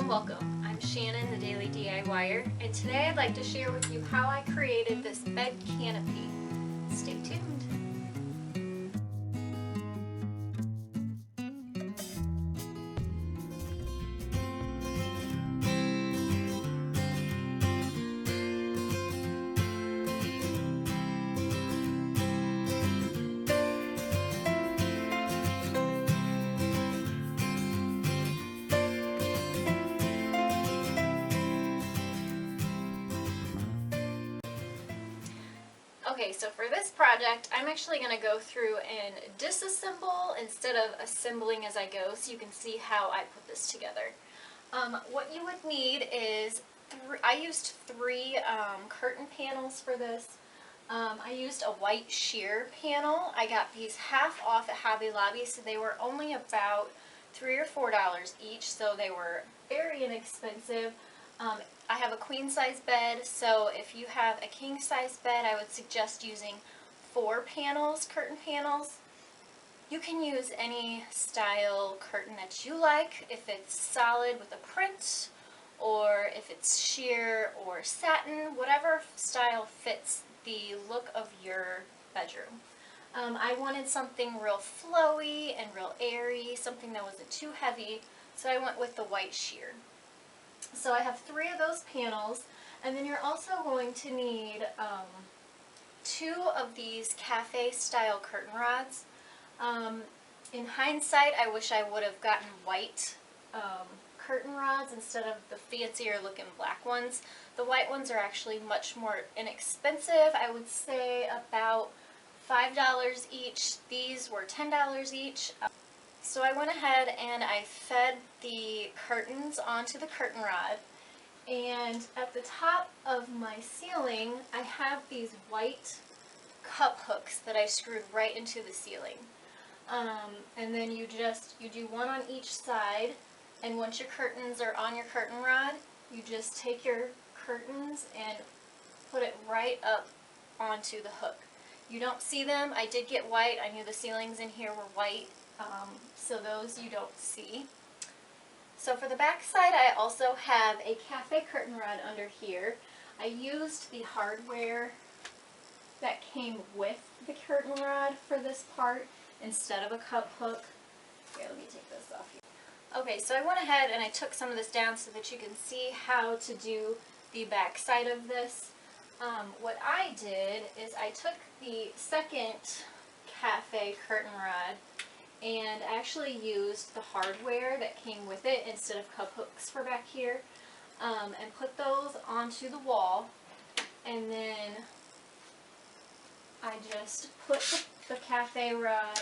and welcome. I'm Shannon, the Daily DIYer, and today I'd like to share with you how I created this bed canopy. Stay tuned. Okay, so for this project, I'm actually going to go through and disassemble instead of assembling as I go, so you can see how I put this together. What you would need is, I used three curtain panels for this. I used a white sheer panel. I got these half off at Hobby Lobby, so they were only about $3 or $4 each, so they were very inexpensive. I have a queen size bed, so if you have a king size bed, I would suggest using 4 panels, curtain panels. You can use any style curtain that you like, if it's solid with a print, or if it's sheer or satin, whatever style fits the look of your bedroom. I wanted something real flowy and real airy, something that wasn't too heavy, so I went with the white sheer. So I have 3 of those panels, and then you're also going to need 2 of these cafe style curtain rods. In hindsight, I wish I would have gotten white curtain rods instead of the fancier looking black ones. The white ones are actually much more inexpensive. I would say about $5 each. These were $10 each. So I went ahead and I fed the curtains onto the curtain rod, and at the top of my ceiling I have these white cup hooks that I screwed right into the ceiling. And then you do one on each side, and once your curtains are on your curtain rod, you just take your curtains and put it right up onto the hook. You don't see them. I did get white. I knew the ceilings in here were white. So those you don't see. So for the back side, I also have a cafe curtain rod under here. I used the hardware that came with the curtain rod for this part instead of a cup hook. Here, let me take this off here. Okay, so I went ahead and I took some of this down so that you can see how to do the back side of this. What I did is I took the second cafe curtain rod and actually used the hardware that came with it instead of cup hooks for back here, and put those onto the wall, and then I just put the cafe rod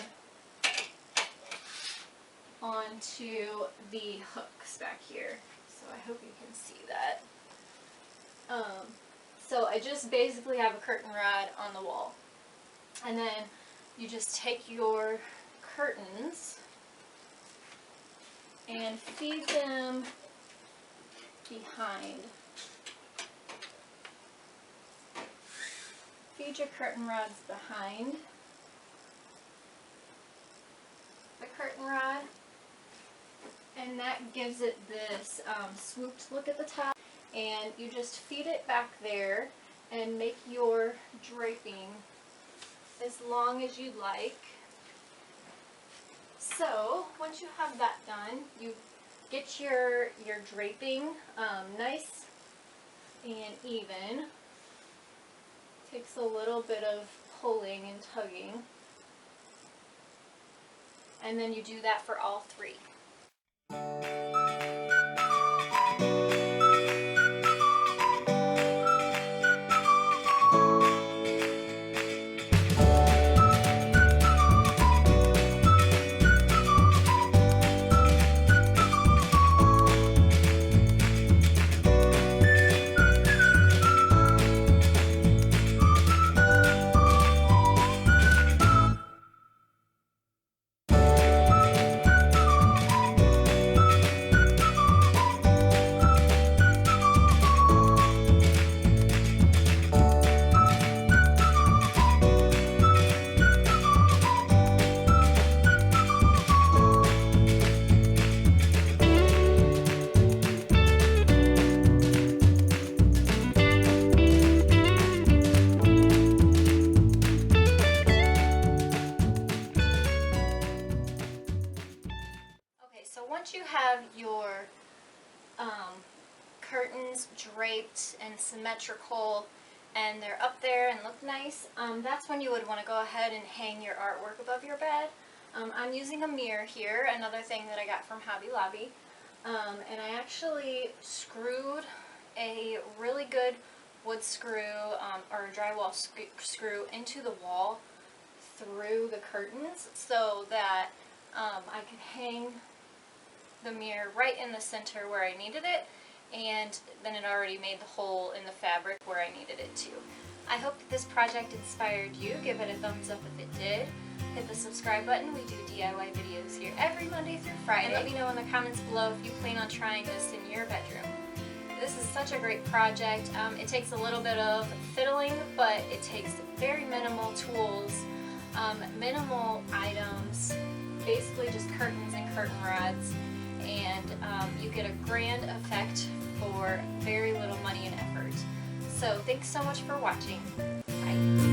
onto the hooks back here. So I hope you can see that. So I just basically have a curtain rod on the wall, and then you just take your curtains and feed them behind. Feed your curtain rods behind the curtain rod, and that gives it this swooped look at the top. And you just feed it back there and make your draping as long as you'd like. So once you have that done, you get your draping nice and even. Takes a little bit of pulling and tugging, and then you do that for all 3. your curtains draped and symmetrical and they're up there and look nice, that's when you would want to go ahead and hang your artwork above your bed. I'm using a mirror here, another thing that I got from Hobby Lobby, and I actually screwed a really good wood screw or drywall screw into the wall through the curtains so that I could hang the mirror right in the center where I needed it, and then it already made the hole in the fabric where I needed it to. I hope that this project inspired you. Give it a thumbs up if it did. Hit the subscribe button. We do DIY videos here every Monday through Friday. And let me know in the comments below if you plan on trying this in your bedroom. This is such a great project. It takes a little bit of fiddling, but it takes very minimal tools, minimal items, basically just curtains and curtain rods, and you get a grand effect for very little money and effort. So thanks so much for watching. Bye.